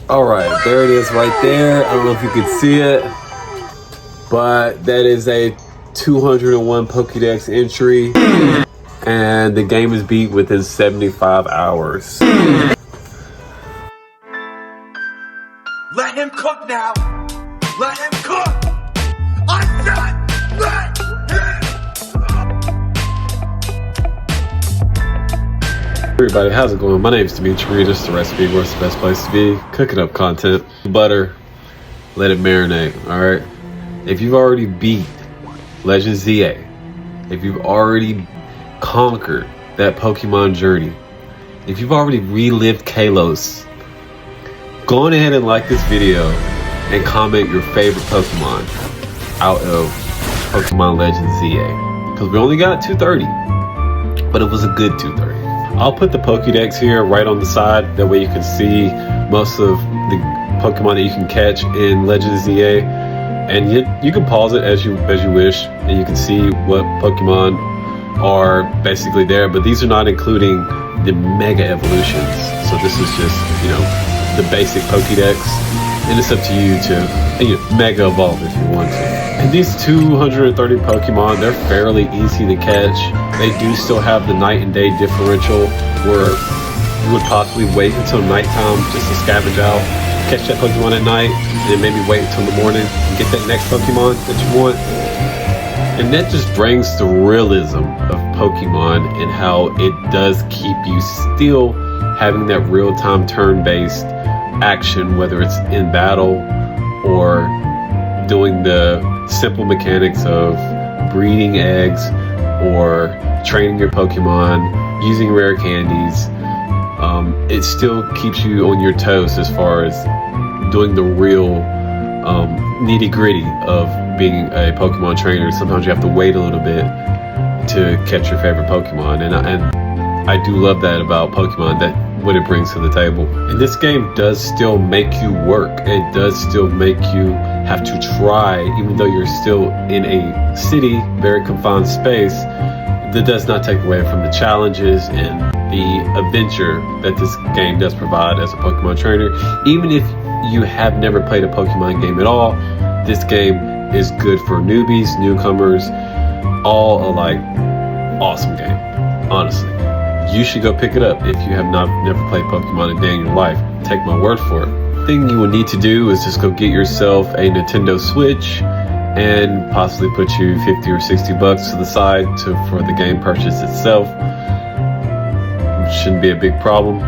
All right, there it is right there. I don't know if you can see it, but that is a 201 Pokédex entry, and the game is beat within 75 hours. Let him cook now. Let him cook. I said let him. Everybody, how's it going? My name's Dimitri. This is The Recipe, where it's the best place to be. Cooking up content. Butter. Let it marinate, alright? If you've already beat Legend ZA, if you've already conquered that Pokemon journey, if you've already relived Kalos, go on ahead and like this video and comment your favorite Pokemon out of Pokemon Legend ZA. Because we only got 230, but it was a good 230. I'll put the Pokédex here right on the side, that way you can see most of the Pokemon that you can catch in Legend ZA. And you can pause it as you wish, and you can see what Pokemon are basically there, but these are not including the Mega Evolutions. So this is just, you know, the basic Pokédex, and it's up to you to Mega Evolve if you want to. And these 230 Pokemon, they're fairly easy to catch. They do still have the night and day differential, where you would possibly wait until nighttime just to scavenge out, catch that Pokemon at night, and then maybe wait until the morning and get that next Pokemon that you want. And that just brings the realism of Pokemon and how it does keep you still having that real-time turn-based action, whether it's in battle or doing the simple mechanics of breeding eggs or training your Pokemon, using rare candies. It still keeps you on your toes as far as doing the real nitty-gritty of being a Pokemon trainer. Sometimes you have to wait a little bit to catch your favorite Pokemon, and I do love that about Pokemon, that what it brings to the table. And this game does still make you work. It does still make you have to try, even though you're still in a city, very confined space. That does not take away from the challenges and the adventure that this game does provide as a Pokemon trainer. Even if you have never played a Pokemon game at all, this game is good for newbies, newcomers, all alike. Awesome game, honestly. You should go pick it up if you have never played Pokemon a day in your life. Take my word for it. The thing you will need to do is just go get yourself a Nintendo Switch and possibly put you 50 or 60 bucks to the side for the game purchase itself. Shouldn't be a big problem.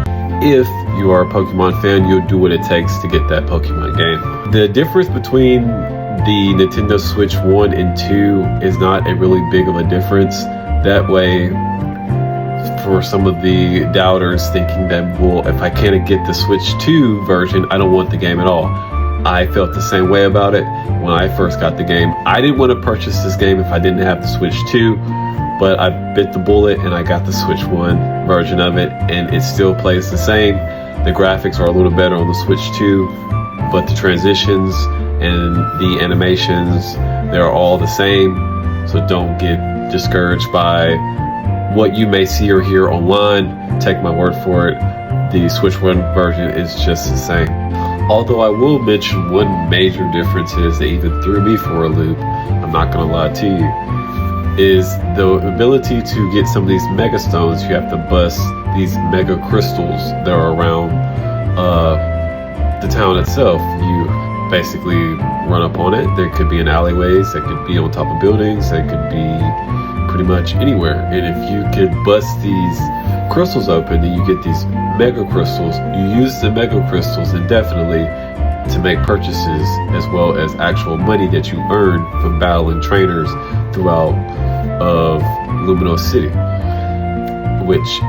If you are a Pokemon fan, you'll do what it takes to get that Pokemon game. The difference between the Nintendo Switch 1 and 2 is not a really big of a difference. That way, for some of the doubters thinking that, well, if I can't get the Switch 2 version, I don't want the game at all. I felt the same way about it when I first got the game. I didn't want to purchase this game if I didn't have the Switch 2, but I bit the bullet and I got the Switch 1 version of it, and it still plays the same. The graphics are a little better on the Switch 2, but the transitions and the animations, they're all the same. So don't get discouraged by what you may see or hear online. Take my word for it, the Switch 1 version is just the same. Although I will mention one major difference is that even threw me for a loop, I'm not gonna lie to you, is the ability to get some of these Mega Stones. You have to bust these Mega Crystals that are around the town itself. You basically run up on it. There could be in alleyways, they could be on top of buildings, they could be pretty much anywhere. And if you could bust these crystals open, then you get these Mega Crystals. You use the Mega Crystals indefinitely to make purchases, as well as actual money that you earn from battling trainers throughout of Lumino City, which,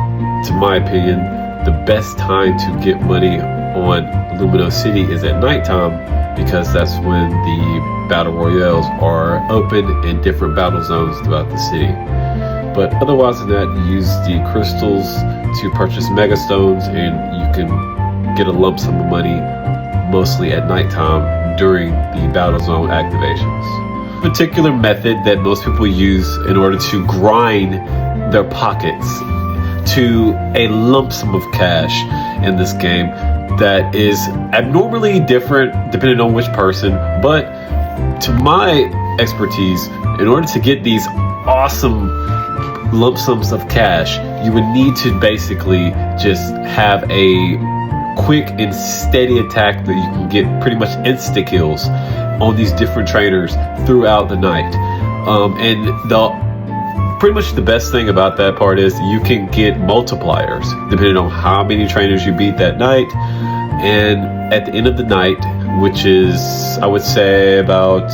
to my opinion, the best time to get money on Lumino City is at nighttime, because that's when the battle royales are open in different battle zones throughout the city. But otherwise than that, you use the crystals to purchase Mega Stones, and you can get a lump sum of money mostly at nighttime during the battle zone activations. A particular method that most people use in order to grind their pockets to a lump sum of cash in this game that is abnormally different depending on which person. But to my expertise, in order to get these awesome lump sums of cash, you would need to basically just have a quick and steady attack that you can get pretty much insta kills on these different trainers throughout the night. And pretty much the best thing about that part is you can get multipliers depending on how many trainers you beat that night. And at the end of the night, which is, I would say, about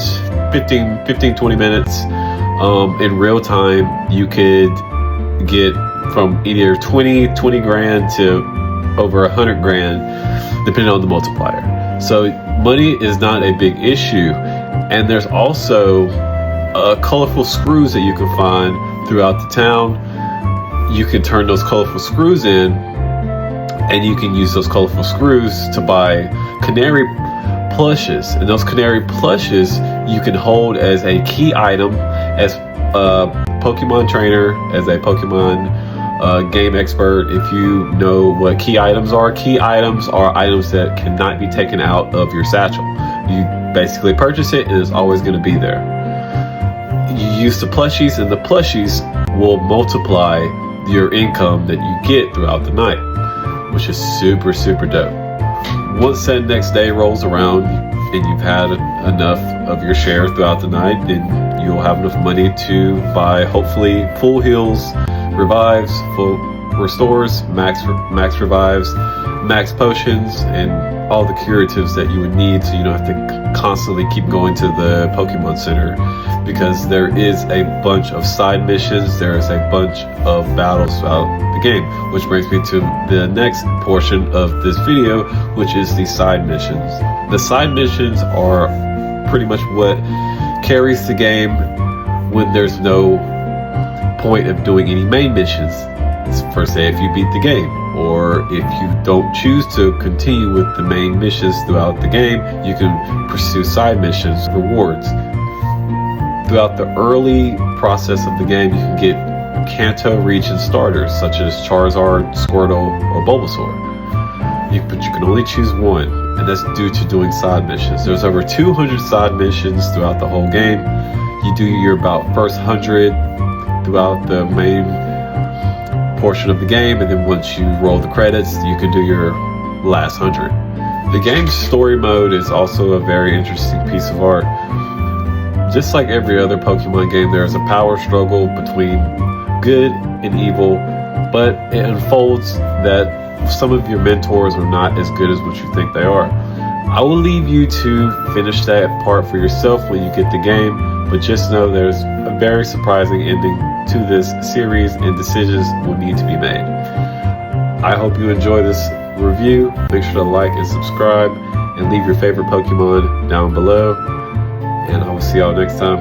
15-20 minutes in real time, you could get from either 20 grand to over 100 grand depending on the multiplier. So money is not a big issue. And there's also colorful screws that you can find throughout the town. You can turn those colorful screws in, and you can use those colorful screws to buy canary plushes. And those canary plushes you can hold as a key item, as a Pokemon trainer, as a Pokemon game expert. If you know what key items are items that cannot be taken out of your satchel. You basically purchase it and it's always going to be there. You use the plushies, and the plushies will multiply your income that you get throughout the night, which is super dope. Once that next day rolls around and you've had enough of your share throughout the night, then you'll have enough money to buy hopefully full heals, revives, full restores, max revives, max potions, and all the curatives that you would need, so you don't have to constantly keep going to the Pokemon Center, because there is a bunch of side missions, there is a bunch of battles throughout the game, which brings me to the next portion of this video, which is the side missions. The side missions are pretty much what carries the game when there's no point of doing any main missions, per se, if you beat the game, or if you don't choose to continue with the main missions throughout the game, you can pursue side missions, rewards. Throughout the early process of the game, you can get Kanto region starters such as Charizard, Squirtle, or Bulbasaur. But you can only choose one, and that's due to doing side missions. There's over 200 side missions throughout the whole game. You do your about first 100 throughout the main portion of the game, and then once you roll the credits, you can do your last 100. The game's story mode is also a very interesting piece of art. Just like every other Pokemon game, there is a power struggle between good and evil, but it unfolds that some of your mentors are not as good as what you think they are. I will leave you to finish that part for yourself when you get the game, but just know there's a very surprising ending to this series, and decisions will need to be made. I hope you enjoy this review. Make sure to like and subscribe, and leave your favorite Pokemon down below, and I will see y'all next time.